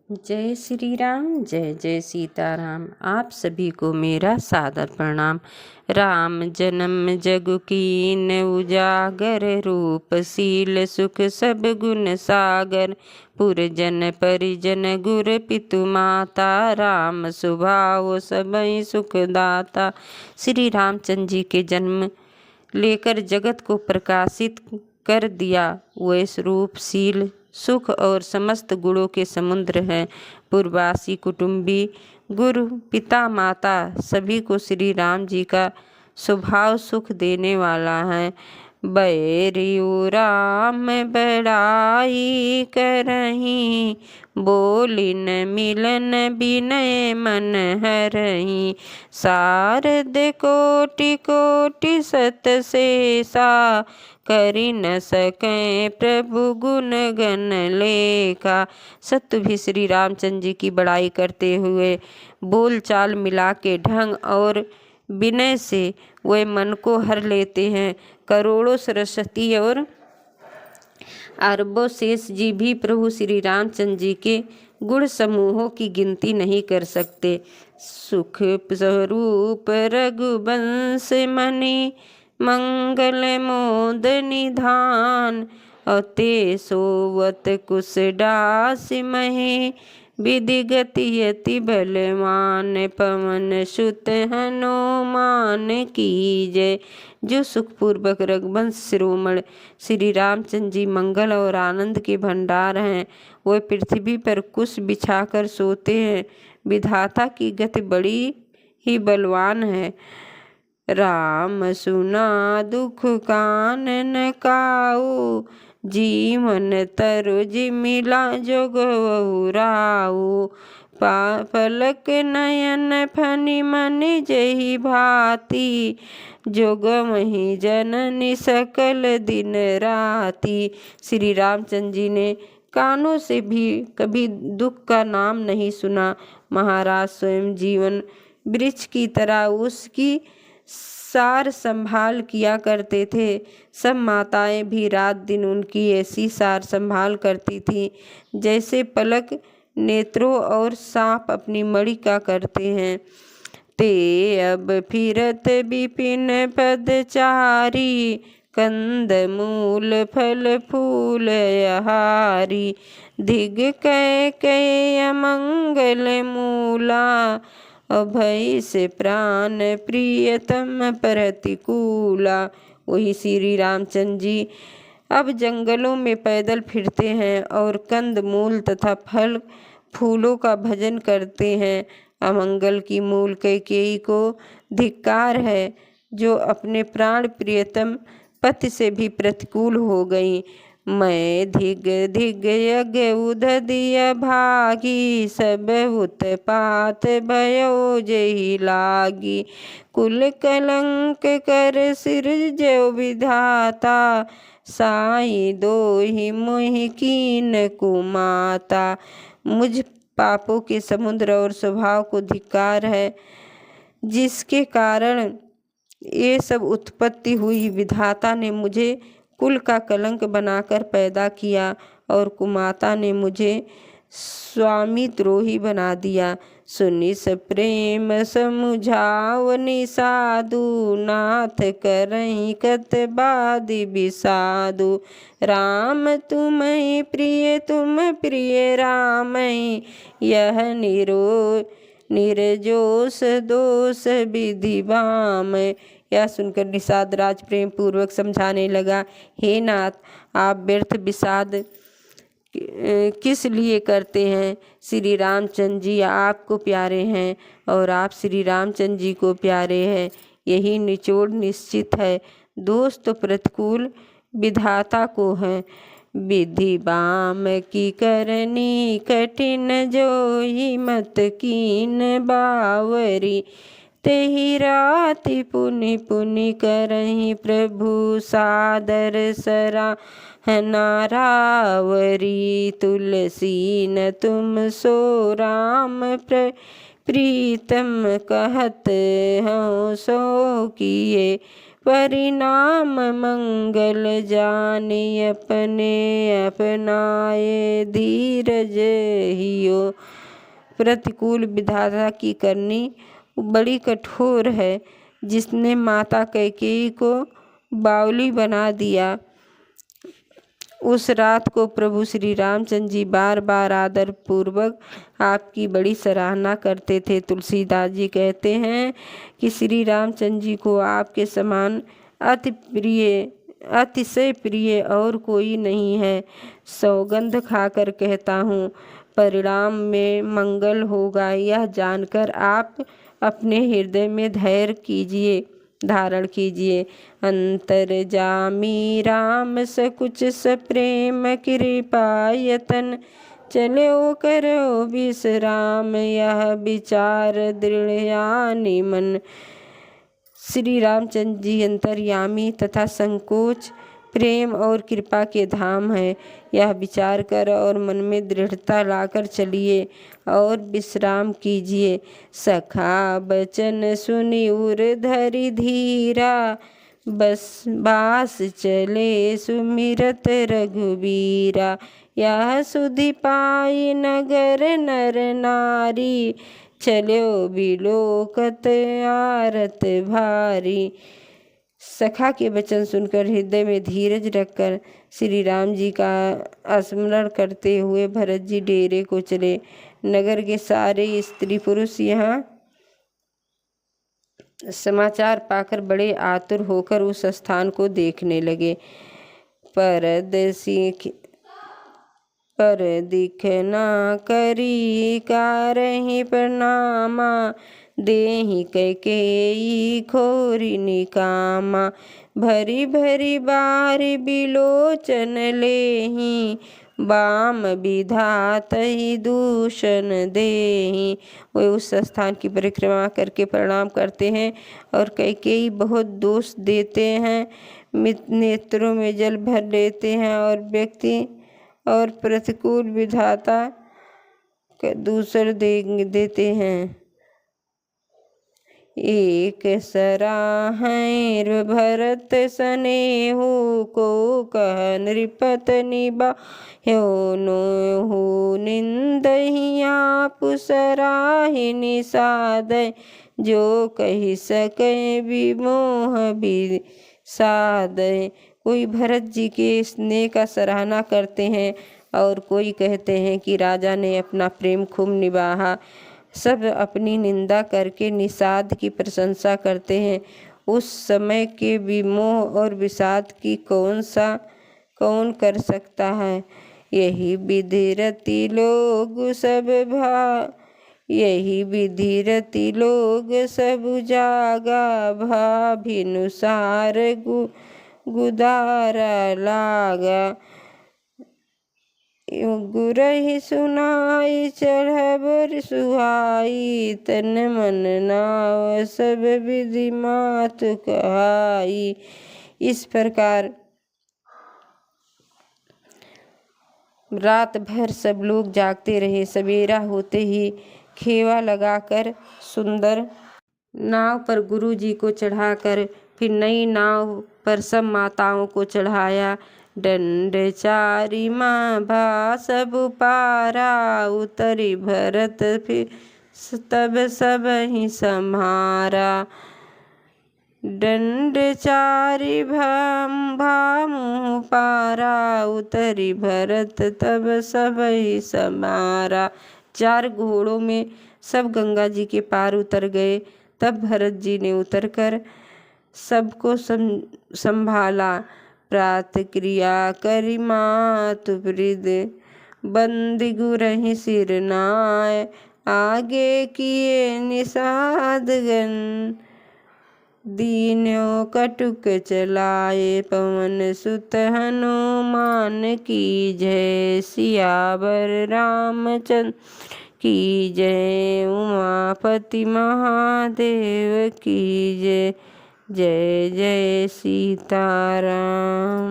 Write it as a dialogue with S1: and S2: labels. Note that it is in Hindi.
S1: जय श्री राम, जय जय सीताराम। आप सभी को मेरा सादर प्रणाम। राम जन्म जग कीन उजागर, रूप शील सुख सब गुण सागर। पुरजन परिजन गुर पितु माता, राम स्वभाव सबई सुख दाता। श्री रामचंद्र जी के जन्म लेकर जगत को प्रकाशित कर दिया। वे रूपशील सुख और समस्त गुणों के समुद्र हैं। पूर्वासी कुटुंबी गुरु पिता माता सभी को श्री राम जी का स्वभाव सुख देने वाला है। बैरियु राम बड़ाई करहीं, बोलिन मिलन बिनय मन हरहीं। शारद कोटि कोटि सत शेषा, करि न सकें प्रभु गुण गण लेखा। सत्य भी श्री रामचंद्र जी की बड़ाई करते हुए बोल चाल मिला के ढंग और विनय से वे मन को हर लेते हैं। करोड़ों सरस्वती और अरबों शेष जी भी प्रभु श्री रामचंद्र जी के गुण समूहों की गिनती नहीं कर सकते। सुख स्वरूप रघुवंश मणि, मंगल मोद निधान। अते सोवत कुश दास मही, विधि गति अति बलवान। पवन सुत हनुमान की जय। जो सुखपूर्वक रघुवंश शिरोमणि श्री रामचंद्र जी मंगल और आनंद के भंडार हैं। वे पृथ्वी पर कुश बिछाकर सोते हैं। विधाता की गति बड़ी ही बलवान है। राम सुना दुख कानन काऊ, जीवन तरु जिमिला जोग राऊ। पलक नयन फनि मनि जहि भांति, जोग मही जननी सकल दिन राती। श्री रामचंद्र जी ने कानों से भी कभी दुख का नाम नहीं सुना। महाराज स्वयं जीवन वृक्ष की तरह उसकी सार संभाल किया करते थे। सब माताएं भी रात दिन उनकी ऐसी सार संभाल करती थीं जैसे पलक नेत्रों और सांप अपनी मणि का करते हैं। ते अब फिरत विपिन पदचारी, कंद मूल फल फूल आहारी। धिग कै कै अमंगल मूला, अभय से प्राण प्रियतम प्रतिकूला। वही श्री रामचंद्र जी अब जंगलों में पैदल फिरते हैं और कंद मूल तथा फल फूलों का भजन करते हैं। अमंगल की मूल कैकेयी को धिक्कार है, जो अपने प्राण प्रियतम पति से भी प्रतिकूल हो गई। मैं धिग धिग यज्ञ उदधिय भागी, सब उत्पात भयो जेहि लागी। कुल कलंक कर सिरजौ विधाता, साई दोहि मोहि कीन कुमाता। मुझ पापों के समुद्र और स्वभाव को धिक्कार है, जिसके कारण ये सब उत्पत्ति हुई। विधाता ने मुझे कुल का कलंक बनाकर पैदा किया और कुमाता ने मुझे स्वामी द्रोही बना दिया। सुनि प्रेम समुझावनि साधु, नाथ करहि कत बादि बिसाधु। राम तुम्हि प्रिय तुम प्रिय रामहि, यह निर्जोष दोष विधि बाम। यह सुनकर निषाद राज प्रेम पूर्वक समझाने लगा, हे नाथ, आप व्यर्थ विषाद किस लिए करते हैं। श्री रामचंद्र जी आपको प्यारे हैं और आप श्री रामचंद्र जी को प्यारे हैं। यही निचोड़ निश्चित है। दोष तो प्रतिकूल विधाता को है। विधि बाम की करनी कठिन, जोहि मत कीन बावरी। तेहि राति पुनि पुनि करहि, प्रभु सादर सराहना रावरी। तुलसी न तुम सो राम प्रीतम, कहत हूँ सो किए परिणाम मंगल जाने अपने अपनाए धीरज हियो। प्रतिकूल विधाता की करनी बड़ी कठोर है, जिसने माता कैकेयी को बावली बना दिया। उस रात को प्रभु श्री रामचंद्र जी बार बार आदर पूर्वक आपकी बड़ी सराहना करते थे। तुलसीदास जी कहते हैं कि श्री रामचंद्र जी को आपके समान अतिशय प्रिय और कोई नहीं है। सौगंध खाकर कहता हूँ, परिणाम में मंगल होगा, यह जानकर आप अपने हृदय में धैर्य धारण कीजिए। अंतर्जामी राम सकुच सप्रेम कृपा यतन, चलो करो विश्राम यह विचार दृढ़ मन। श्री रामचंद्र जी अंतर्यामी तथा संकोच, प्रेम और कृपा के धाम है। यह विचार कर और मन में दृढ़ता लाकर चलिए और विश्राम कीजिए। सखा बचन सुनि उर धरि धीरा, बस बास चले सुमिरत रघुबीरा। यह सुधि पाई नगर नर नारी, चलो बिलोकत आरत भारी। सखा के वचन सुनकर हृदय में धीरज रखकर श्री राम जी का स्मरण करते हुए भरत जी डेरे को चले। नगर के सारे स्त्री पुरुष यहाँ समाचार पाकर बड़े आतुर होकर उस स्थान को देखने लगे। पर दिखना करी कारहि प्रणामा, देहि कैकेयी खोरि निकामा। भरी भरी बारी बिलोचन लेहि, बाम विधातहि दूषण देहि। वे उस स्थान की परिक्रमा करके प्रणाम करते हैं और कैकेयी बहुत दोष देते हैं, नेत्रों में जल भर लेते हैं और व्यक्ति और प्रतिकूल विधाता दूसर देते हैं। एक सराहैर भरत स्नेहु, को कह नृपति बाह्यो नोहु। निंदहि आप सराहि निषादय, जो कहि सकै विमोह विषादय। कोई भरत जी के स्नेह का सराहना करते हैं और कोई कहते हैं कि राजा ने अपना प्रेम खूब निभाया। सब अपनी निंदा करके निषाद की प्रशंसा करते हैं। उस समय के विमोह और विषाद की कौन कर सकता है। यही विधि रति लोग सब जागा, भाभिनुसार गुदारा लागा। गुरहि सुनाई चढ़बर सुहाई, तन मन नाव सब विधि मातु कहाई। इस प्रकार रात भर सब लोग जागते रहे। सवेरा होते ही खेवा लगाकर सुंदर नाव पर गुरु जी को चढ़ाकर फिर नई नाव पर सब माताओं को चढ़ाया। दंड चारी माँ भा सब पारा, उतरी भरत फिर तब सब ही सम्हारा। दंड चारी भा मुँह पारा, उतरी भरत तब सब ही सम्हारा। 4 घोड़ों में सब गंगा जी के पार उतर गए। तब भरत जी ने उतरकर सबको संभाला। प्रात क्रिया करी मातु वृद, बंदी गुरहि सिर नाय। आगे किए निषादगण, दीन्यो कटुक चलाए। पवन सुत हनुमान की जय, सियावर रामचंद्र की जय। उमापति महादेव की जय। जय जय सीताराम।